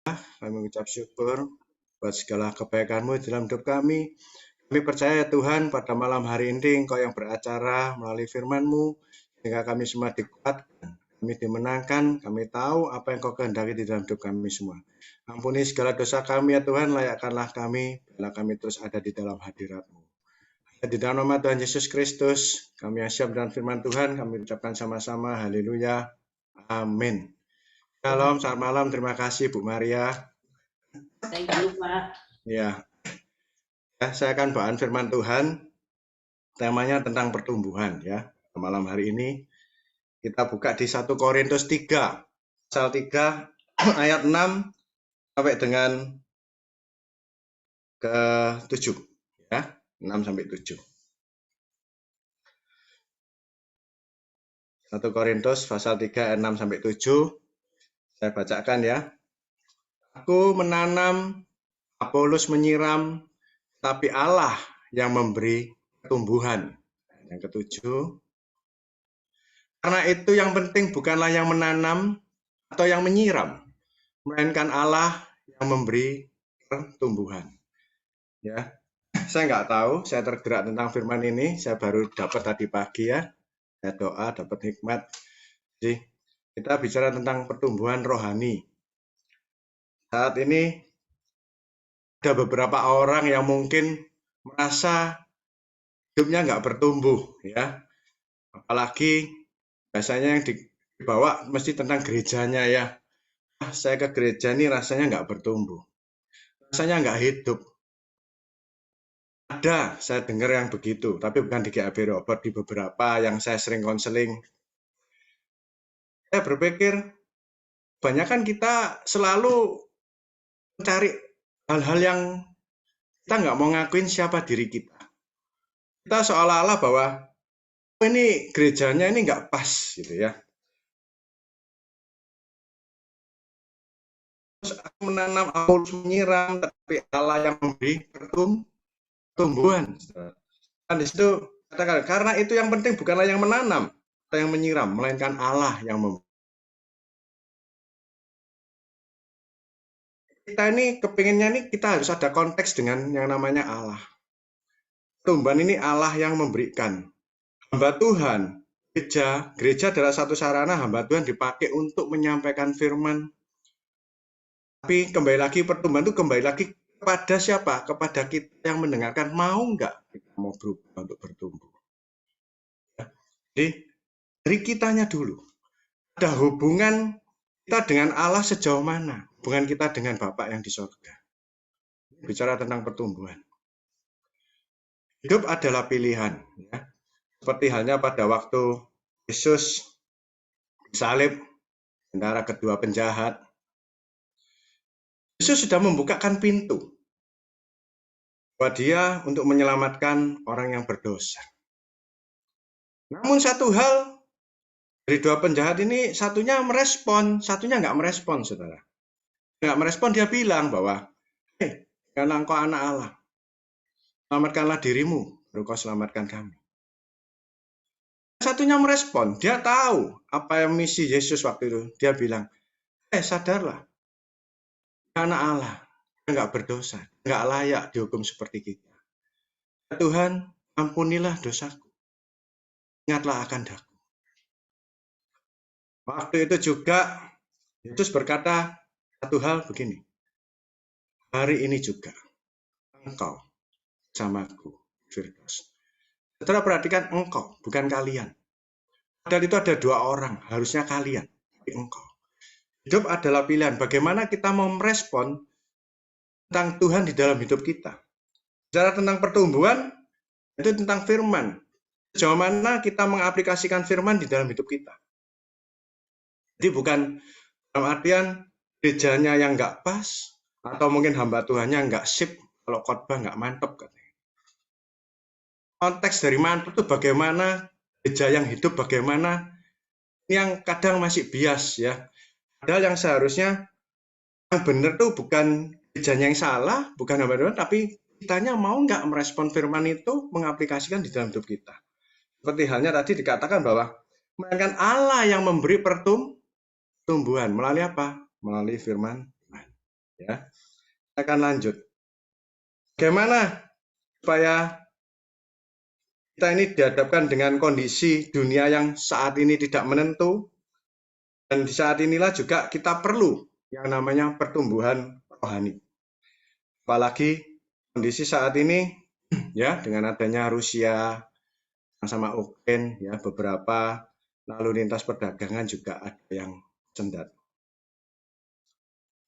Kami mengucap syukur buat segala kebaikan-Mu dalam hidup kami. Kami percaya Tuhan pada malam hari ini Engkau yang beracara melalui firman-Mu, sehingga kami semua dikuatkan, kami dimenangkan, kami tahu apa yang Kau kehendaki di dalam hidup kami semua. Ampuni segala dosa kami ya Tuhan, layakkanlah kami, biarlah kami terus ada di dalam hadirat-Mu. Di dalam nama Tuhan Yesus Kristus, kami yang siap dengan firman Tuhan, kami ucapkan sama-sama, haleluya, amin. Shalom, selamat malam, terima kasih Bu Maria. Thank you, Pak. Ya, saya akan bawakan firman Tuhan, temanya tentang pertumbuhan ya. Malam hari ini kita buka di 1 Korintus 3, pasal 3 ayat 6 sampai dengan ke 7 ya, 6 sampai 7. 1 Korintus pasal 3 ayat 6 sampai 7. Saya bacakan ya. Aku menanam, Apolos menyiram, tapi Allah yang memberi pertumbuhan. Yang ketujuh, karena itu yang penting bukanlah yang menanam atau yang menyiram, melainkan Allah yang memberi pertumbuhan. Ya, saya nggak tahu, saya tergerak tentang firman ini, saya baru dapat tadi pagi ya, saya doa dapat hikmat. Jadi kita bicara tentang pertumbuhan rohani. Saat ini ada beberapa orang yang mungkin merasa hidupnya nggak bertumbuh ya, apalagi biasanya yang dibawa mesti tentang gerejanya ya. Saya ke gereja ini rasanya nggak bertumbuh, rasanya nggak hidup. Ada, saya dengar yang begitu, tapi bukan di GAB Robert, di beberapa yang saya sering konseling. Saya berpikir, kebanyakan kita selalu mencari hal-hal yang kita nggak mau ngakuin siapa diri kita. Kita seolah-olah bahwa ini gerejanya ini nggak pas gitu ya. Terus aku menanam, aku menyiram, tapi Allah yang memberi pertumbuhan. Dan di situ katakan, karena itu yang penting bukanlah yang menanam atau yang menyiram, melainkan Allah yang memberi. Kita ini kepinginnya nih kita harus ada konteks dengan yang namanya Allah. Pertumbuhan ini Allah yang memberikan. Hamba Tuhan, gereja adalah satu sarana hamba Tuhan dipakai untuk menyampaikan firman. Tapi kembali lagi pertumbuhan itu kembali lagi kepada siapa? Kepada kita yang mendengarkan, mau nggak kita mau berubah untuk bertumbuh. Jadi dari kitanya dulu. Ada hubungan kita dengan Allah sejauh mana? Hubungan kita dengan Bapa yang di surga. Bicara tentang pertumbuhan. Hidup adalah pilihan. Ya. Seperti halnya pada waktu Yesus disalib antara kedua penjahat. Yesus sudah membukakan pintu buat dia untuk menyelamatkan orang yang berdosa. Namun satu hal, dari dua penjahat ini satunya merespon, satunya nggak merespon, saudara. Nggak merespon, dia bilang bahwa, karena engkau anak Allah, selamatkanlah dirimu, baru kau selamatkan kami. Satunya merespon, dia tahu apa yang misi Yesus waktu itu. Dia bilang, sadarlah, anak Allah, nggak berdosa, nggak layak dihukum seperti kita. Tuhan, ampunilah dosaku. Ingatlah akan daku. Waktu itu juga Yesus berkata satu hal begini. Hari ini juga engkau samaku, Firdaus. Saudara perhatikan engkau, bukan kalian. Padahal itu ada dua orang, harusnya kalian, tapi engkau. Hidup adalah pilihan. Bagaimana kita mau merespon tentang Tuhan di dalam hidup kita. Bicara tentang pertumbuhan, itu tentang firman. Sejauh mana kita mengaplikasikan firman di dalam hidup kita. Jadi bukan dalam artian gerejanya yang nggak pas, atau mungkin hamba Tuhannya nggak sip, kalau khotbah nggak mantap. Konteks dari mantap itu bagaimana, gereja yang hidup bagaimana, ini yang kadang masih bias ya. Padahal yang seharusnya yang benar tuh bukan gerejanya yang salah, bukan hamba Tuhan, tapi kitanya mau nggak merespon firman itu, mengaplikasikan di dalam hidup kita. Seperti halnya tadi dikatakan bahwa melainkan Allah yang memberi pertumbuhan. Melalui apa? Melalui firman Tuhan. Ya, kita akan lanjut. Bagaimana supaya kita ini dihadapkan dengan kondisi dunia yang saat ini tidak menentu, dan di saat inilah juga kita perlu yang namanya pertumbuhan rohani. Apalagi kondisi saat ini ya dengan adanya Rusia sama Ukraina ya, beberapa lalu lintas perdagangan juga ada yang cendat.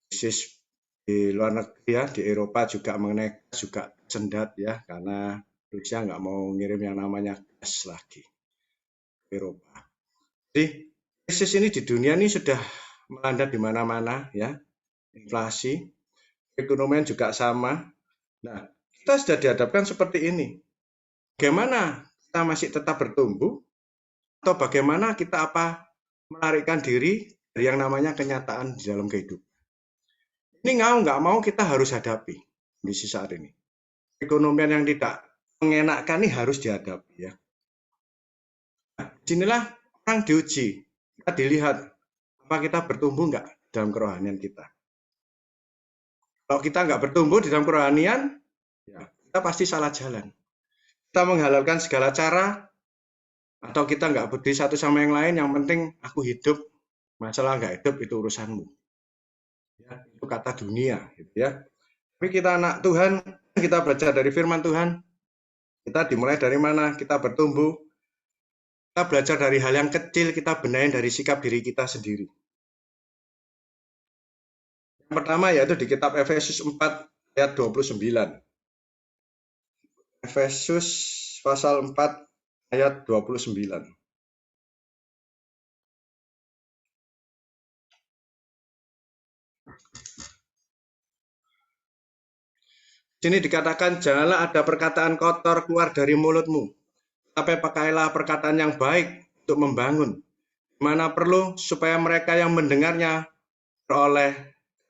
Krisis di luar negeri ya, di Eropa juga mengenai gas juga cendat ya, karena Rusia nggak mau ngirim yang namanya gas lagi ke Eropa. Jadi krisis ini di dunia ini sudah melanda di mana-mana ya, inflasi, ekonomi juga sama. Nah, kita sudah dihadapkan seperti ini. Bagaimana kita masih tetap bertumbuh atau bagaimana kita melarikan diri dari yang namanya kenyataan di dalam kehidupan. Ini nggak mau kita harus hadapi kondisi saat ini. Ekonomian yang tidak mengenakkan ini harus dihadapi ya. Nah, disinilah orang diuji. Kita dilihat apa kita bertumbuh nggak dalam kerohanian kita. Kalau kita nggak bertumbuh di dalam kerohanian, ya kita pasti salah jalan. Kita menghalalkan segala cara, atau kita nggak peduli satu sama yang lain, yang penting aku hidup, masalah nggak hidup itu urusanmu. Ya, itu kata dunia, gitu ya. Tapi kita anak Tuhan, kita belajar dari firman Tuhan, kita dimulai dari mana? Kita bertumbuh, kita belajar dari hal yang kecil, kita benahin dari sikap diri kita sendiri. Yang pertama yaitu di kitab Efesus 4 ayat 29. Efesus pasal 4 ayat 29. Sini dikatakan, janganlah ada perkataan kotor keluar dari mulutmu, tapi pakailah perkataan yang baik untuk membangun, mana perlu supaya mereka yang mendengarnya beroleh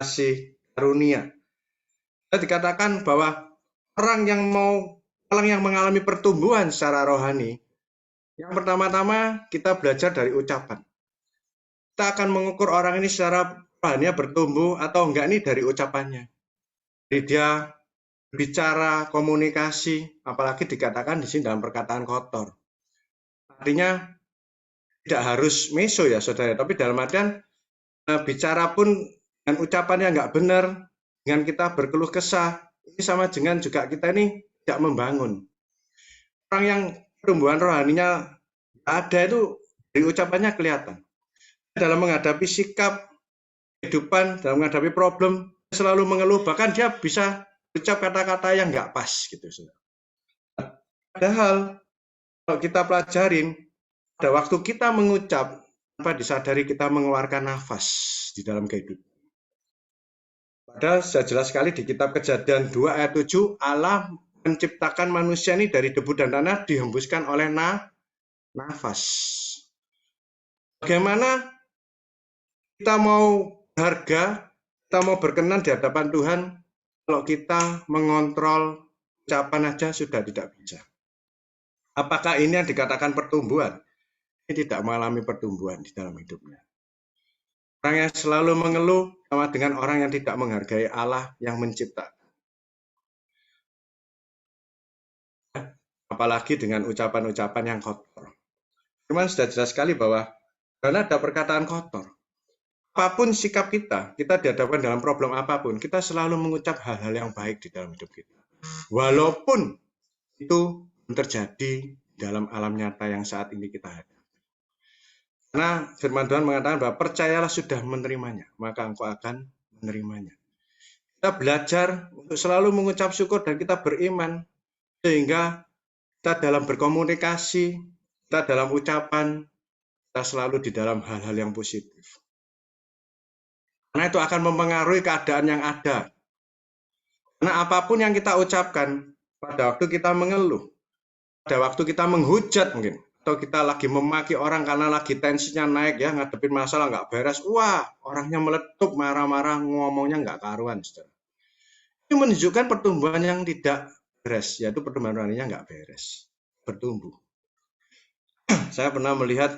kasih karunia. Dikatakan bahwa orang yang mengalami pertumbuhan secara rohani, yang pertama-tama kita belajar dari ucapan. Kita akan mengukur orang ini secara rohani bertumbuh atau enggak ini dari ucapannya. Jadi dia bicara, komunikasi, apalagi dikatakan di sini dalam perkataan kotor. Artinya tidak harus meso ya saudara, tapi dalam artian bicara pun dengan ucapannya nggak benar, dengan kita berkeluh kesah, ini sama dengan juga kita ini tidak membangun. Orang yang pertumbuhan rohaninya ada itu dari ucapannya kelihatan. Dalam menghadapi sikap kehidupan, dalam menghadapi problem, selalu mengeluh, bahkan dia bisa ucap kata-kata yang nggak pas gitu. Padahal kalau kita pelajarin, pada waktu kita mengucap, tanpa disadari kita mengeluarkan nafas di dalam kehidupan. Padahal sudah jelas sekali di kitab Kejadian 2 ayat 7, Allah menciptakan manusia ini dari debu dan tanah dihembuskan oleh nafas. Bagaimana kita mau harga, kita mau berkenan di hadapan Tuhan, kalau kita mengontrol ucapan aja sudah tidak bisa. Apakah ini yang dikatakan pertumbuhan? Ini tidak mengalami pertumbuhan di dalam hidupnya. Orang yang selalu mengeluh sama dengan orang yang tidak menghargai Allah yang menciptakan. Apalagi dengan ucapan-ucapan yang kotor. Cuman sudah jelas sekali bahwa karena ada perkataan kotor. Apapun sikap kita dihadapkan dalam problem apapun, kita selalu mengucap hal-hal yang baik di dalam hidup kita. Walaupun itu terjadi dalam alam nyata yang saat ini kita hadapi. Karena firman Tuhan mengatakan bahwa percayalah sudah menerimanya, maka engkau akan menerimanya. Kita belajar untuk selalu mengucap syukur dan kita beriman, sehingga kita dalam berkomunikasi, kita dalam ucapan, kita selalu di dalam hal-hal yang positif. Karena itu akan mempengaruhi keadaan yang ada. Karena apapun yang kita ucapkan, pada waktu kita mengeluh, pada waktu kita menghujat mungkin, atau kita lagi memaki orang karena lagi tensinya naik ya, ngadepin masalah nggak beres, wah orangnya meletup, marah-marah, ngomongnya nggak karuan. Itu menunjukkan pertumbuhan yang tidak beres, yaitu pertumbuhan rohaninya nggak beres, bertumbuh. Saya pernah melihat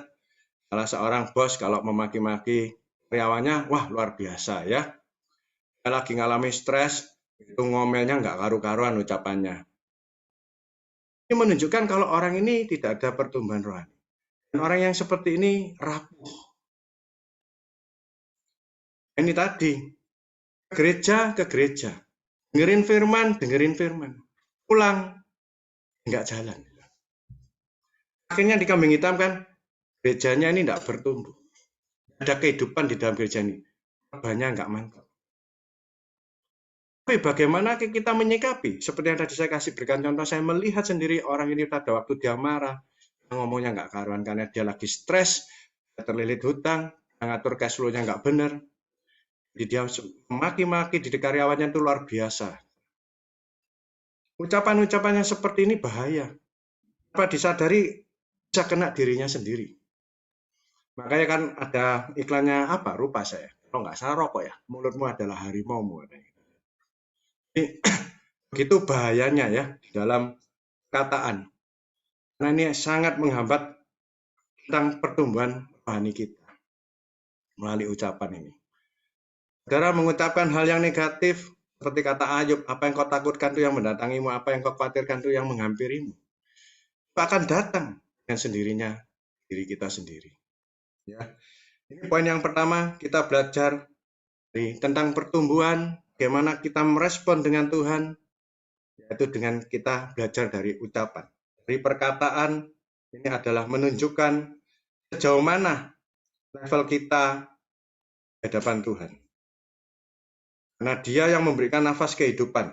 salah seorang bos kalau memaki-maki karyawannya, wah luar biasa ya. Dia lagi ngalami stres, itu ngomelnya nggak karu-karuan ucapannya. Ini menunjukkan kalau orang ini tidak ada pertumbuhan rohani. Dan orang yang seperti ini rapuh. Ini tadi, ke gereja. Dengerin firman. Pulang, nggak jalan. Akhirnya dikambing hitam kan, gerejanya ini nggak bertumbuh. Ada kehidupan di dalam gereja ini. Banyak nggak mantap. Tapi bagaimana kita menyikapi? Seperti yang tadi saya kasih berikan contoh, saya melihat sendiri orang ini pada waktu dia marah, ngomongnya nggak karuan karena dia lagi stres, terlilit hutang, ngatur cash flow-nya nggak benar. Jadi dia maki-maki di karyawannya itu luar biasa. Ucapan-ucapan yang seperti ini bahaya. Apa disadari bisa kena dirinya sendiri. Makanya kan ada iklannya apa? Rupa saya. Kalau nggak salah rokok ya. Mulutmu adalah harimaumu. Jadi, begitu bahayanya ya di dalam kataan. Karena ini sangat menghambat tentang pertumbuhan rohani kita melalui ucapan ini. Saudara mengucapkan hal yang negatif seperti kata Ayub, apa yang kau takutkan itu yang mendatangimu, apa yang kau khawatirkan itu yang menghampirimu. Itu akan datang dengan sendirinya diri kita sendiri. Ya. Ini poin yang pertama, kita belajar tentang pertumbuhan, bagaimana kita merespon dengan Tuhan, yaitu dengan kita belajar dari ucapan. Dari perkataan, ini adalah menunjukkan sejauh mana level kita di hadapan Tuhan. Karena dia yang memberikan nafas kehidupan.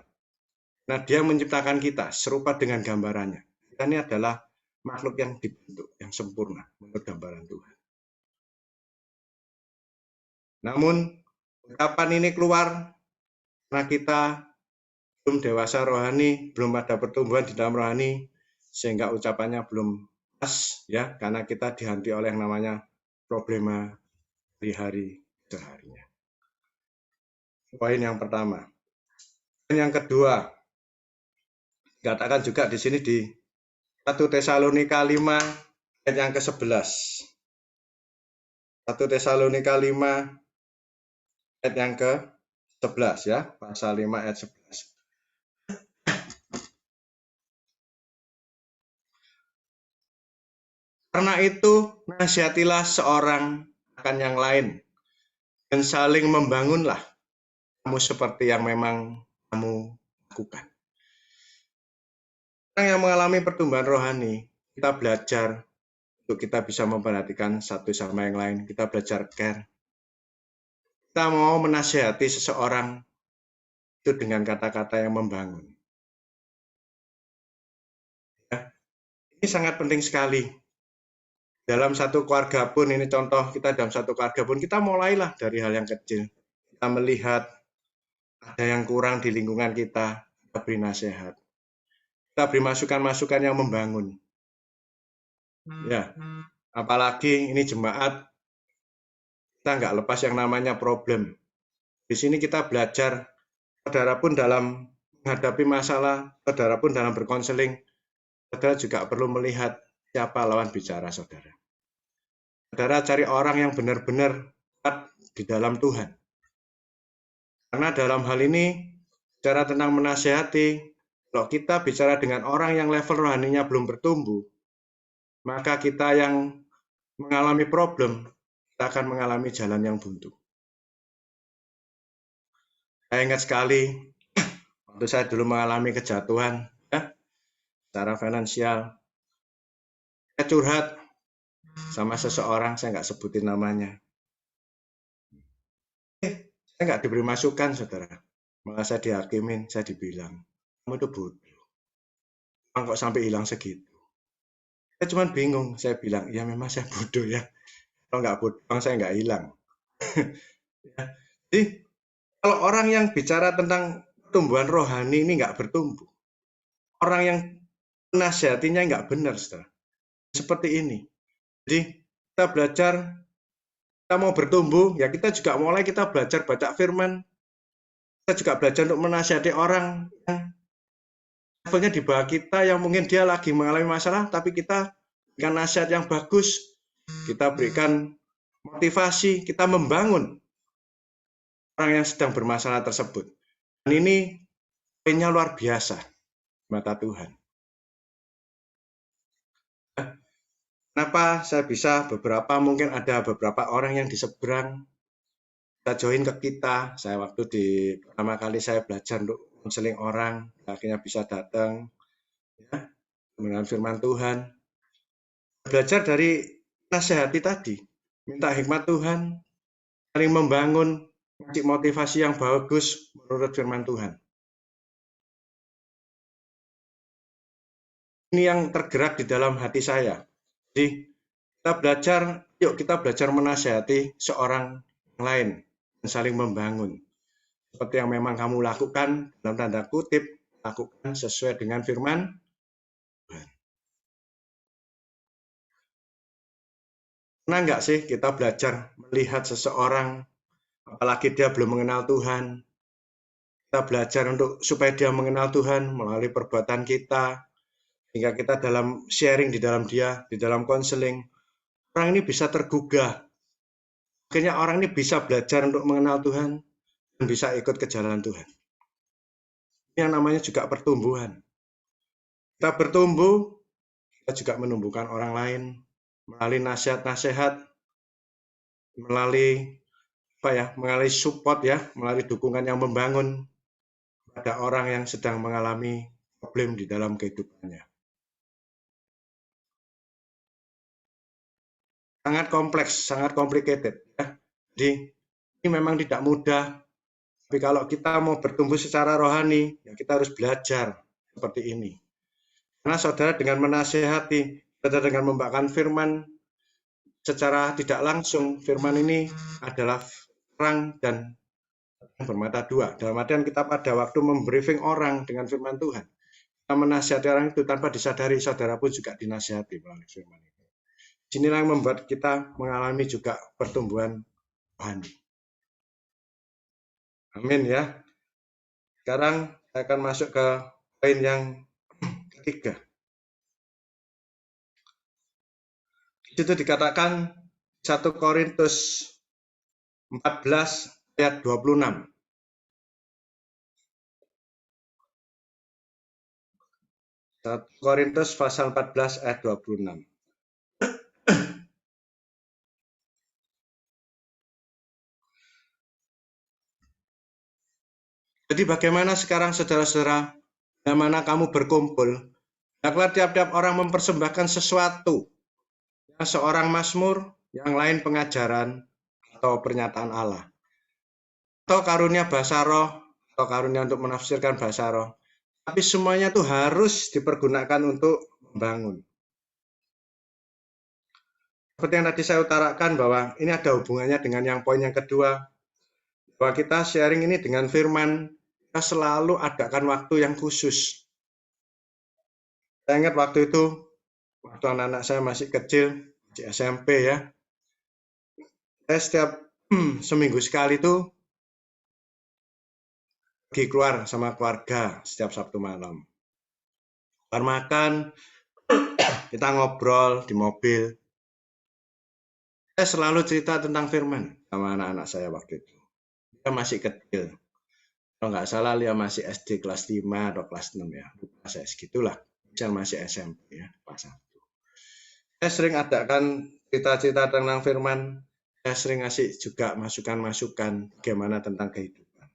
Nah, dia menciptakan kita serupa dengan gambarannya. Kita ini adalah makhluk yang dibentuk, yang sempurna menurut gambaran Tuhan. Namun, ucapan ini keluar karena kita belum dewasa rohani, belum ada pertumbuhan di dalam rohani, sehingga ucapannya belum pas, ya, karena kita dihantui oleh yang namanya problema hari-hari seharinya. Poin yang pertama. Poin yang kedua, dikatakan juga di sini di 1 Tesalonika 5 ayat yang ke-11. 1 Tesalonika 5 ayat yang ke-11 ya, pasal 5 ayat 11. Karena itu, nasihatilah seorang akan yang lain, dan saling membangunlah kamu seperti yang memang kamu lakukan. Orang yang mengalami pertumbuhan rohani, kita belajar untuk kita bisa memperhatikan satu sama yang lain, kita belajar care. Kita mau menasihati seseorang itu dengan kata-kata yang membangun. Ya, ini sangat penting sekali. Dalam satu keluarga pun, ini contoh kita dalam satu keluarga pun, kita mulailah dari hal yang kecil. Kita melihat ada yang kurang di lingkungan kita beri nasihat. Kita beri masukan-masukan yang membangun. Ya, apalagi ini jemaat, kita nggak lepas yang namanya problem. Di sini kita belajar, saudara pun dalam menghadapi masalah, saudara pun dalam berkonseling, saudara juga perlu melihat siapa lawan bicara saudara. Saudara cari orang yang benar-benar kuat di dalam Tuhan. Karena dalam hal ini, bicara tentang menasihati, kalau kita bicara dengan orang yang level rohaninya belum bertumbuh, maka kita yang mengalami problem, kita akan mengalami jalan yang buntu. Saya ingat sekali, waktu saya dulu mengalami kejatuhan, ya, secara finansial, saya curhat sama seseorang, saya nggak sebutin namanya. Saya nggak diberi masukan, saudara. Malah saya dihakimin, saya dibilang, kamu itu bodoh. Kok sampai hilang segitu? Saya cuma bingung, saya bilang, ya memang saya bodoh ya. Kalau nggak bodoh, saya nggak hilang. Ya. Jadi, kalau orang yang bicara tentang pertumbuhan rohani ini nggak bertumbuh. Orang yang menasihatinya nggak benar, saudara. Seperti ini. Jadi, kita belajar, kita mau bertumbuh, ya kita juga mulai kita belajar baca firman. Kita juga belajar untuk menasihati orang yang levelnya di bawah kita, yang mungkin dia lagi mengalami masalah, tapi kita berikan nasihat yang bagus, kita berikan motivasi, kita membangun. orang yang sedang bermasalah tersebut. Dan ini poinnya luar biasa mata Tuhan. Kenapa saya bisa mungkin ada beberapa orang yang di seberang kita join ke kita. Saya waktu pertama kali saya belajar untuk konseling orang, akhirnya bisa datang ya, dengan firman Tuhan. Belajar dari nasihati tadi, minta hikmat Tuhan, saling membangun, ngasih motivasi yang bagus menurut firman Tuhan. Ini yang tergerak di dalam hati saya. Jadi yuk kita belajar menasihati seorang yang lain dan saling membangun. Seperti yang memang kamu lakukan, dalam tanda kutip, lakukan sesuai dengan firman Tuhan. Pernah nggak sih kita belajar melihat seseorang, apalagi dia belum mengenal Tuhan, kita belajar supaya dia mengenal Tuhan melalui perbuatan kita, hingga kita dalam sharing di dalam dia, di dalam konseling, orang ini bisa tergugah. Akhirnya orang ini bisa belajar untuk mengenal Tuhan dan bisa ikut ke jalan Tuhan. Ini yang namanya juga pertumbuhan. Kita bertumbuh, kita juga menumbuhkan orang lain melalui nasihat-nasihat, melalui support ya, melalui dukungan yang membangun pada orang yang sedang mengalami problem di dalam kehidupannya. Sangat kompleks, sangat complicated ya. Jadi ini memang tidak mudah. Tapi kalau kita mau bertumbuh secara rohani, ya kita harus belajar seperti ini. Karena saudara dengan menasihati, saudara dengan membawakan firman secara tidak langsung, firman ini adalah terang dan bermata dua. Dalam artian kita pada waktu membriefing orang dengan firman Tuhan, kita menasihati orang itu tanpa disadari, saudara pun juga dinasihati melalui firman itu. Inilah yang membuat kita mengalami juga pertumbuhan rohani. Amin ya. Sekarang saya akan masuk ke poin yang ketiga. Itu dikatakan 1 Korintus 14 ayat 26. 1 Korintus pasal 14 ayat 26. Jadi bagaimana sekarang saudara-saudara, bagaimana kamu berkumpul, hendaklah tiap-tiap orang mempersembahkan sesuatu. Seorang mazmur, yang lain pengajaran atau pernyataan Allah. Atau karunia bahasa roh, atau karunia untuk menafsirkan bahasa roh. Tapi semuanya itu harus dipergunakan untuk membangun. Seperti yang tadi saya utarakan bahwa ini ada hubungannya dengan yang poin yang kedua. Bahwa kita sharing ini dengan firman, kita selalu adakan waktu yang khusus. Saya ingat waktu itu, waktu anak-anak saya masih kecil, di SMP ya, saya setiap seminggu sekali itu pergi keluar sama keluarga setiap Sabtu malam. Makan, kita ngobrol di mobil. Saya selalu cerita tentang firman sama anak-anak saya waktu itu. Dia masih kecil. Kalau nggak salah dia masih SD kelas 5 atau kelas 6 ya. Lupa saya segitulah. Saya masih SMP ya, kelas 1. Saya sering adakan cerita-cerita tentang firman. Saya sering ngasih juga masukan-masukan bagaimana tentang kehidupan.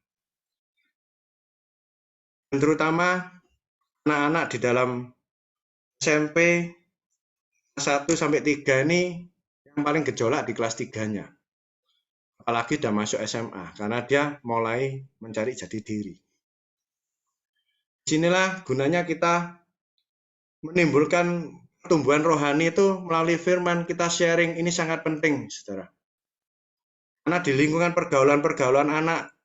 Dan terutama anak-anak di dalam SMP 1 sampai 3 ini yang paling gejolak di kelas 3-nya. Apalagi udah masuk SMA, karena dia mulai mencari jati diri. Disinilah gunanya kita menimbulkan pertumbuhan rohani itu melalui firman, kita sharing, ini sangat penting, saudara. Karena di lingkungan pergaulan-pergaulan anak,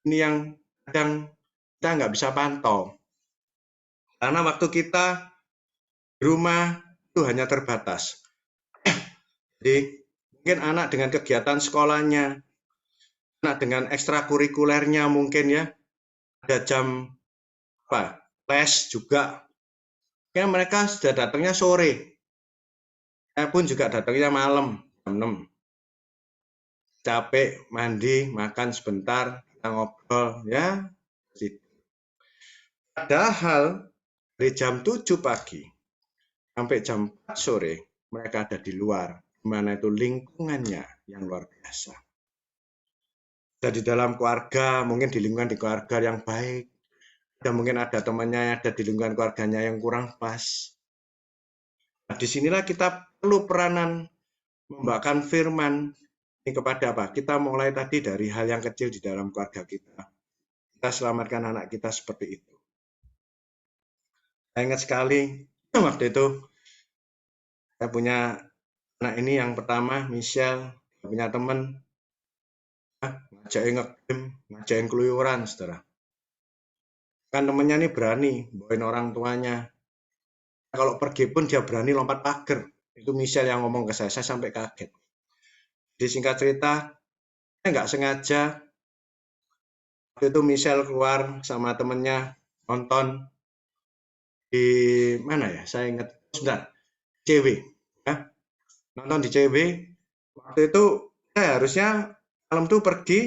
ini yang kadang kita nggak bisa pantau. Karena waktu kita di rumah itu hanya terbatas. Jadi mungkin anak dengan kegiatan sekolahnya, anak dengan ekstrakurikulernya mungkin ya, ada jam les juga. Ya, mereka sudah datangnya sore. Saya pun juga datangnya malam, jam 6. capek, mandi, makan sebentar, kita ngobrol, ya. Padahal dari jam 7 pagi sampai jam 4 sore, mereka ada di luar, di mana itu lingkungannya yang luar biasa. Ada di dalam keluarga, mungkin di lingkungan di keluarga yang baik, dan mungkin ada temannya yang ada di lingkungan keluarganya yang kurang pas. Nah, disinilah kita perlu peranan membawakan firman ini kepada apa? Kita mulai tadi dari hal yang kecil di dalam keluarga kita. Kita selamatkan anak kita seperti itu. Saya ingat sekali waktu itu saya punya anak ini yang pertama, Michelle, punya teman ngajakin ngegame, ngajakin keluyuran, saudara. Kan temennya ini berani bawain orang tuanya. Kalau pergi pun dia berani lompat pagar. Itu Michelle yang ngomong ke saya sampai kaget. Di singkat cerita, saya nggak sengaja waktu itu Michelle keluar sama temennya nonton di mana ya? Saya ingat sebentar, CW, ya. Nonton di CW. Waktu itu saya harusnya malam itu pergi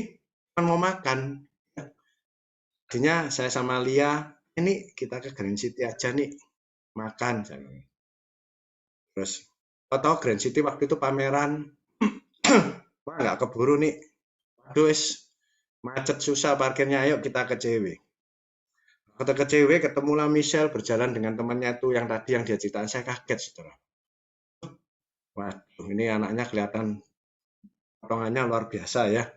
mau makan. Jadinya saya sama Lia, ini kita ke Grand City aja nih makan. Terus tahu Grand City waktu itu pameran, wah nggak keburu nih. Aduh, macet susah parkirnya, ayo kita ke CW. Kita ke CW, ketemulah Michelle berjalan dengan temannya itu yang tadi yang dia ceritain, saya kaget, saudara. Waduh, ini anaknya kelihatan potongannya luar biasa ya.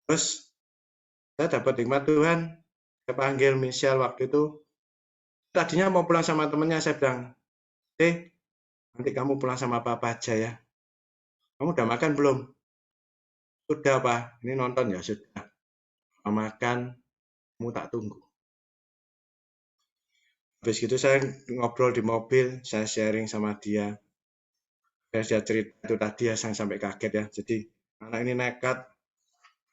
Terus saya dapat hikmat Tuhan, saya panggil Michelle waktu itu. Tadinya mau pulang sama temannya, saya bilang, nanti kamu pulang sama papa aja ya. Kamu udah makan belum? Sudah, Pak. Ini nonton ya, sudah. Makan, kamu tak tunggu. Habis itu saya ngobrol di mobil, saya sharing sama dia. Dia cerita itu tadi ya, saya sampai kaget ya. Jadi anak ini nekat,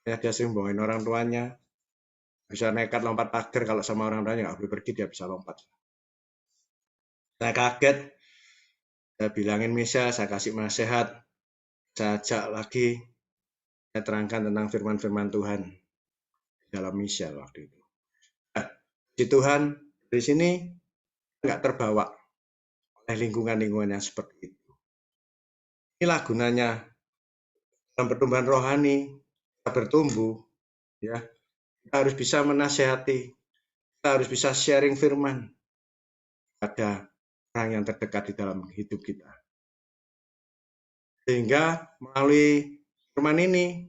ya dia sering bawain orang tuanya. Bisa nekat lompat pagar, kalau sama orang tuanya nggak boleh pergi, dia bisa lompat. Saya kaget, saya bilangin Misha, saya kasih nasihat, saya ajak lagi, saya terangkan tentang firman-firman Tuhan dalam Misha waktu itu. Nah, di Tuhan, di sini nggak terbawa oleh lingkungan-lingkungan yang seperti itu. Inilah gunanya dalam pertumbuhan rohani, kita bertumbuh, ya. Kita harus bisa menasehati, kita harus bisa sharing firman pada orang yang terdekat di dalam hidup kita. Sehingga melalui firman ini,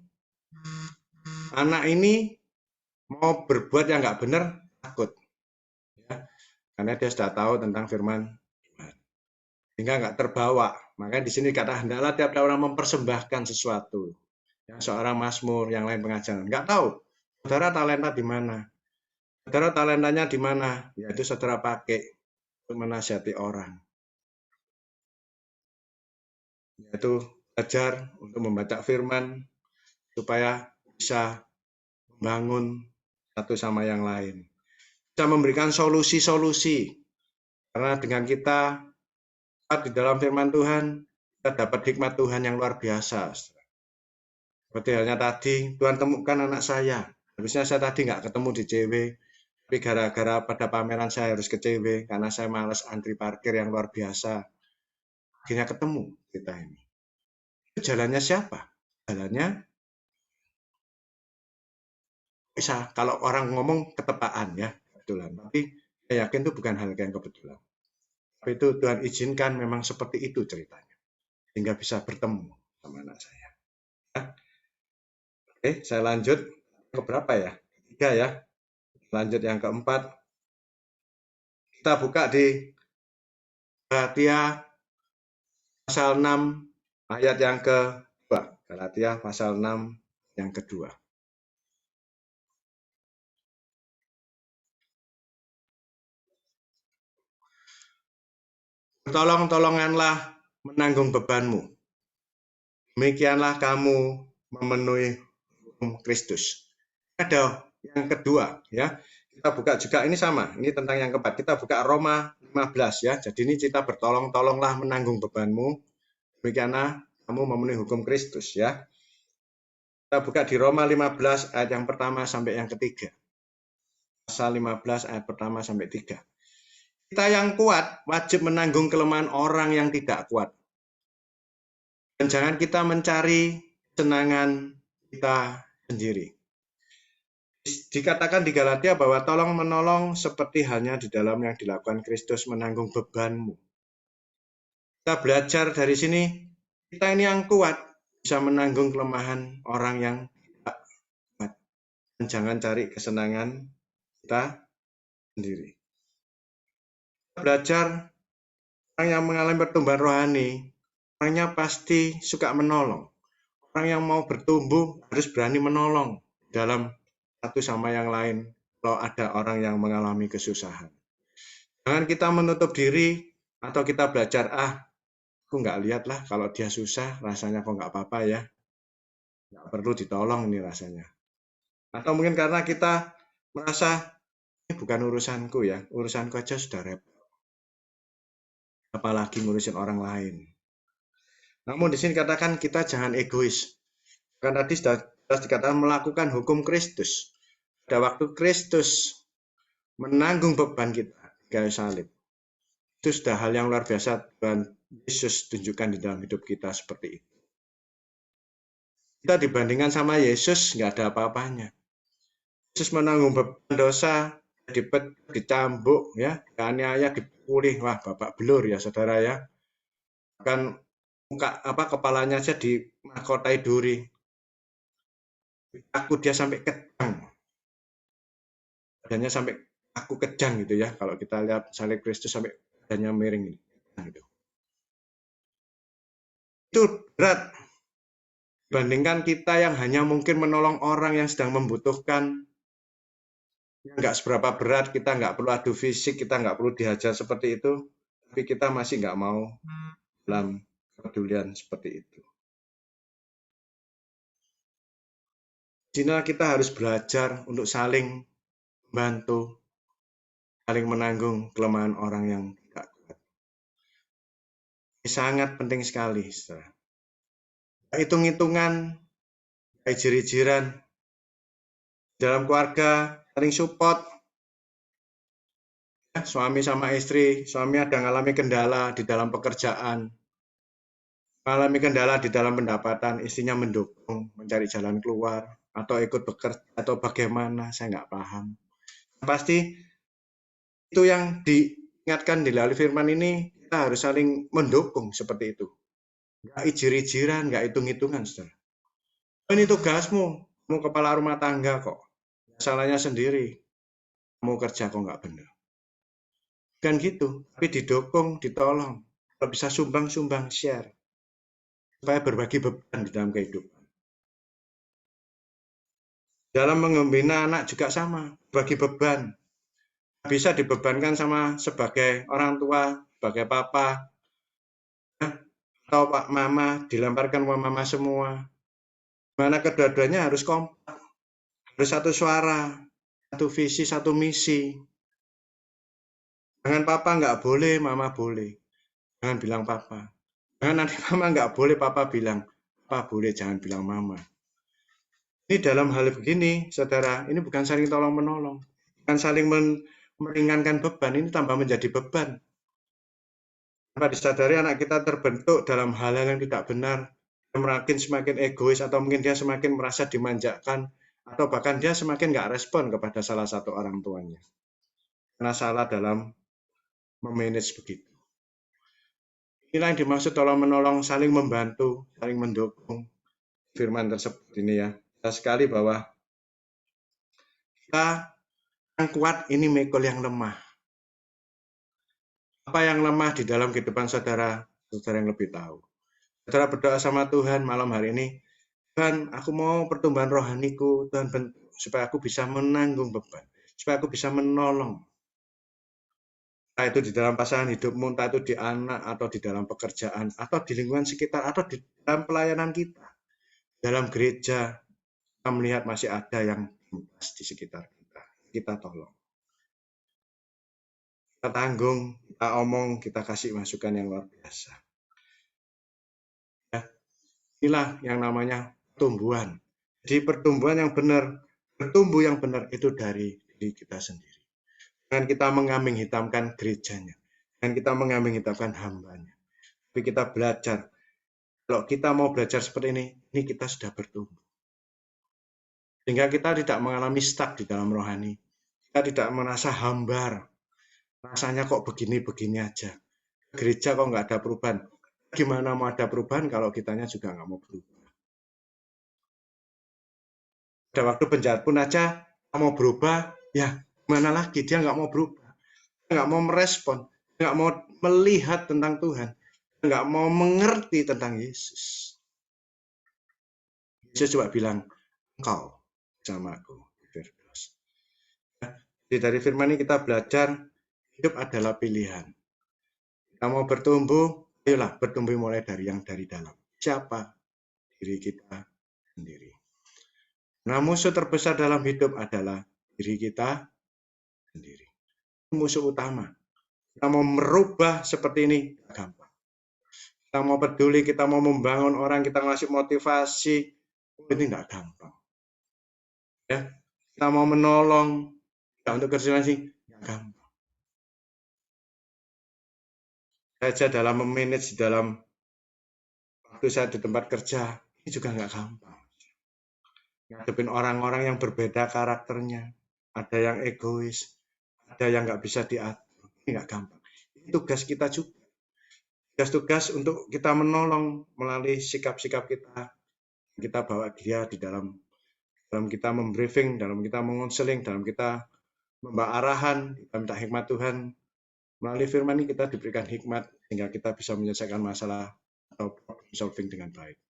anak ini mau berbuat yang nggak benar, takut. Ya. Karena dia sudah tahu tentang firman Tuhan. Sehingga nggak terbawa. Makanya di sini kata, hendaklah tiap orang mempersembahkan sesuatu. Yang seorang mazmur, yang lain pengajaran. Nggak tahu, saudara talenta di mana. Saudara talentanya di mana? Yaitu saudara pakai untuk menasihati orang. Yaitu belajar untuk membaca firman, supaya bisa membangun satu sama yang lain. Bisa memberikan solusi-solusi. Karena dengan kita di dalam firman Tuhan, kita dapat hikmat Tuhan yang luar biasa. Seperti halnya tadi, Tuhan temukan anak saya. Harusnya saya tadi nggak ketemu di CW, tapi gara-gara pada pameran saya harus ke CW, karena saya malas antri parkir yang luar biasa. Akhirnya ketemu kita ini. Itu jalannya siapa? Jalannya bisa, kalau orang ngomong ketepaan ya, kebetulan. Tapi saya yakin itu bukan hal yang kebetulan. Tapi itu Tuhan izinkan memang seperti itu ceritanya. Sehingga bisa bertemu sama anak saya. Ya. Oke, saya lanjut ke berapa ya? 3 ya. Lanjut yang keempat. Kita buka di Galatia pasal 6 ayat yang kedua. Galatia pasal 6 yang kedua. Tolong-tolonganlah menanggung bebanmu. Demikianlah kamu memenuhi hukum Kristus. Ada yang kedua ya. Kita buka juga ini sama. Ini tentang yang keempat. Kita buka Roma 15 ya. Jadi ini kita bertolong-tolonglah menanggung bebanmu. Demikianlah kamu memenuhi hukum Kristus ya. Kita buka di Roma 15 ayat yang pertama sampai yang ketiga. Pasal 15 ayat pertama sampai 3. Kita yang kuat wajib menanggung kelemahan orang yang tidak kuat. Dan jangan kita mencari kesenangan kita sendiri. Dikatakan di Galatia bahwa tolong menolong seperti halnya di dalam yang dilakukan Kristus menanggung bebanmu. Kita belajar dari sini, kita ini yang kuat bisa menanggung kelemahan orang yang tidak kuat. Dan jangan cari kesenangan kita sendiri. Kita belajar orang yang mengalami pertumbuhan rohani, orangnya pasti suka menolong. Orang yang mau bertumbuh harus berani menolong dalam satu sama yang lain kalau ada orang yang mengalami kesusahan. Jangan kita menutup diri atau kita belajar, aku nggak lihat lah kalau dia susah, rasanya kok nggak apa-apa ya. Nggak perlu ditolong ini rasanya. Atau mungkin karena kita merasa, ini bukan urusanku ya, urusanku aja sudah repot. Apalagi ngurusin orang lain. Namun di sini katakan kita jangan egois. Kan tadi sudah dikatakan melakukan hukum Kristus. Pada waktu Kristus menanggung beban kita di kayu salib. Itu sudah hal yang luar biasa Tuhan Yesus tunjukkan di dalam hidup kita seperti itu. Kita dibandingkan sama Yesus nggak ada apa-apanya. Yesus menanggung beban dosa, dicambuk, ya, dianiaya, dipukuli, wah bapak belur ya saudara ya. Kan kepalanya aja dimahkotai duri. Aku dia sampai kejang. Badannya sampai aku kejang gitu ya. Kalau kita lihat salib Kristus sampai badannya miring gitu. Itu berat. Dibandingkan kita yang hanya mungkin menolong orang yang sedang membutuhkan, nggak seberapa berat, kita nggak perlu adu fisik, kita nggak perlu dihajar seperti itu, tapi kita masih nggak mau dalam kepedulian seperti itu. Di sini kita harus belajar untuk saling membantu, saling menanggung kelemahan orang yang tidak kuat. Ini sangat penting sekali, saudara. Hitung-hitungan, jiri-jiran, dalam keluarga, saling support. Suami sama istri, suami ada mengalami kendala di dalam pekerjaan, mengalami kendala di dalam pendapatan, istrinya mendukung, mencari jalan keluar, atau ikut bekerja, atau bagaimana, saya nggak paham. Pasti itu yang diingatkan di melalui firman ini, kita harus saling mendukung seperti itu. Nggak ijir-ijiran, nggak hitung-hitungan, saudara. Ini tugasmu, kamu kepala rumah tangga kok. Salahnya sendiri, kamu kerja kok nggak benar. Kan gitu, tapi didukung, ditolong. Kalau bisa sumbang-sumbang, share. Supaya berbagi beban di dalam kehidupan. Dalam membina anak juga sama, bagi beban. Bisa dibebankan sama sebagai orang tua, sebagai papa, atau pak mama, dilemparkan ke mama semua. Mana kedua-duanya harus kompak, harus satu suara, satu visi, satu misi. Jangan papa nggak boleh, mama boleh. Jangan bilang papa. Jangan nanti mama nggak boleh, papa bilang. Papa boleh, jangan bilang mama. Ini dalam hal begini, saudara, ini bukan saling tolong-menolong. Bukan saling meringankan beban, ini tambah menjadi beban. Tanpa disadari anak kita terbentuk dalam hal-hal yang tidak benar, mungkin semakin egois, atau mungkin dia semakin merasa dimanjakan, atau bahkan dia semakin nggak respon kepada salah satu orang tuanya. Karena salah dalam memanage begitu. Inilah yang dimaksud tolong-menolong, saling membantu, saling mendukung. Firman tersebut ini ya. Sekali bahwa kita yang kuat ini mekol yang lemah. Apa yang lemah di dalam kehidupan saudara, saudara yang lebih tahu. Saudara berdoa sama Tuhan malam hari ini, Tuhan, aku mau pertumbuhan rohaniku, Tuhan bentuk, supaya aku bisa menanggung beban, supaya aku bisa menolong. Entah itu di dalam pasangan hidupmu, entah itu di anak, atau di dalam pekerjaan, atau di lingkungan sekitar, atau di dalam pelayanan kita. Dalam gereja, kita melihat masih ada yang di sekitar kita. Kita tolong. Kita tanggung, kita omong, kita kasih masukan yang luar biasa. Ya, inilah yang namanya pertumbuhan. Jadi pertumbuhan yang benar, bertumbuh yang benar itu dari diri kita sendiri. Jangan kita mengambing hitamkan gerejanya. Jangan kita mengambing hitamkan hambanya. Tapi kita belajar. Kalau kita mau belajar seperti ini kita sudah bertumbuh. Sehingga kita tidak mengalami stuck di dalam rohani. Kita tidak merasa hambar. Rasanya kok begini-begini aja. Gereja kok nggak ada perubahan. Gimana mau ada perubahan kalau kitanya juga nggak mau berubah. Pada waktu penjahat pun aja mau berubah, ya mana lagi dia nggak mau berubah. Dia nggak mau merespon. Dia nggak mau melihat tentang Tuhan. Dia nggak mau mengerti tentang Yesus. Yesus coba bilang, engkau sama aku. Jadi dari firman ini kita belajar, hidup adalah pilihan. Kita mau bertumbuh, ayolah bertumbuh mulai dari yang dari dalam. Siapa? Diri kita sendiri. Nah, musuh terbesar dalam hidup adalah diri kita sendiri. Musuh utama. Kita mau merubah seperti ini, gampang. Kita mau peduli, kita mau membangun orang, kita ngasih motivasi, ini nggak gampang. Ya, kita mau menolong, kita untuk kerjasama nggak gampang. Saja dalam memanage dalam waktu saya di tempat kerja, ini juga nggak gampang. Ngadepin orang-orang yang berbeda karakternya, ada yang egois, ada yang nggak bisa diatur, ini nggak gampang. Ini tugas kita juga. Tugas-tugas untuk kita menolong melalui sikap-sikap kita. Kita bawa dia di dalam kita membriefing, dalam kita mengonseling, dalam kita membawa arahan, kita minta hikmat Tuhan. Melalui firman ini kita diberikan hikmat sehingga kita bisa menyelesaikan masalah atau problem solving dengan baik.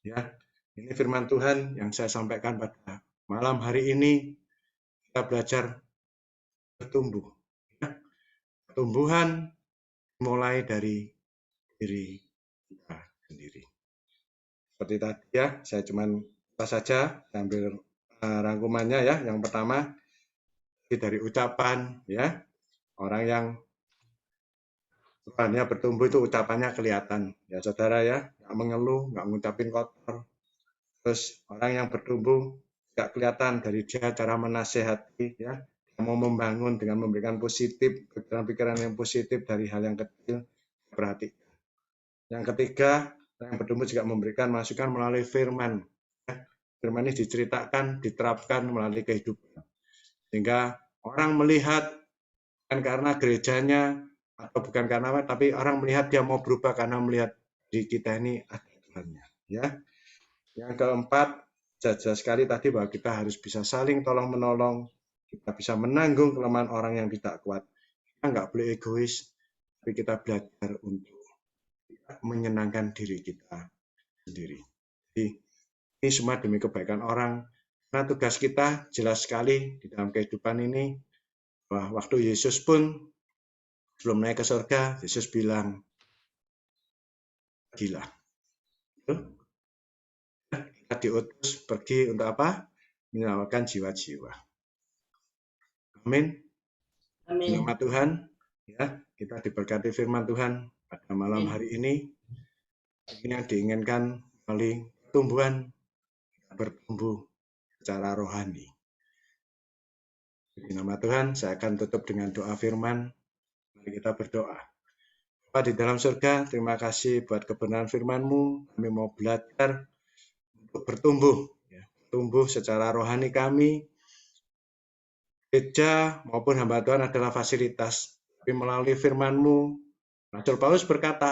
Ya, ini firman Tuhan yang saya sampaikan pada malam hari ini. Kita belajar bertumbuh. Ya. Pertumbuhan mulai dari diri kita sendiri. Seperti tadi ya, saya cuman saja ambil rangkumannya ya. Yang pertama dari ucapan ya, orang yang rohaninya bertumbuh itu ucapannya kelihatan ya saudara ya, nggak mengeluh, nggak ngucapin kotor. Terus orang yang bertumbuh nggak kelihatan dari dia cara menasehati ya, mau membangun dengan memberikan positif, pikiran-pikiran yang positif dari hal yang kecil, perhatikan. Yang ketiga, yang bertumbuh juga memberikan masukan melalui firman. Firman ini diceritakan, diterapkan melalui kehidupan. Sehingga orang melihat bukan karena gerejanya atau bukan karena apa, tapi orang melihat dia mau berubah karena melihat di kita ini ada Tuhannya. Ya. Yang keempat, jelas sekali tadi bahwa kita harus bisa saling tolong menolong, kita bisa menanggung kelemahan orang yang tidak kuat. Kita nggak boleh egois, tapi kita belajar untuk menyenangkan diri kita sendiri. Jadi, ini semua demi kebaikan orang. Karena tugas kita jelas sekali di dalam kehidupan ini, bahwa waktu Yesus pun sebelum naik ke surga, Yesus bilang, gila. Kita diutus pergi untuk apa? Menyelamatkan jiwa-jiwa. Amin. Amin. Nama Tuhan, ya, kita diberkati firman Tuhan pada malam hari ini. Ini yang diinginkan melalui pertumbuhan, bertumbuh secara rohani. Di nama Tuhan, saya akan tutup dengan doa firman. Mari kita berdoa. Bapa di dalam surga, terima kasih buat kebenaran firman-Mu. Kami mau belajar untuk bertumbuh, ya, tumbuh secara rohani kami. Gereja maupun hamba Tuhan adalah fasilitas. Tapi melalui firman-Mu, Rasul Paulus berkata,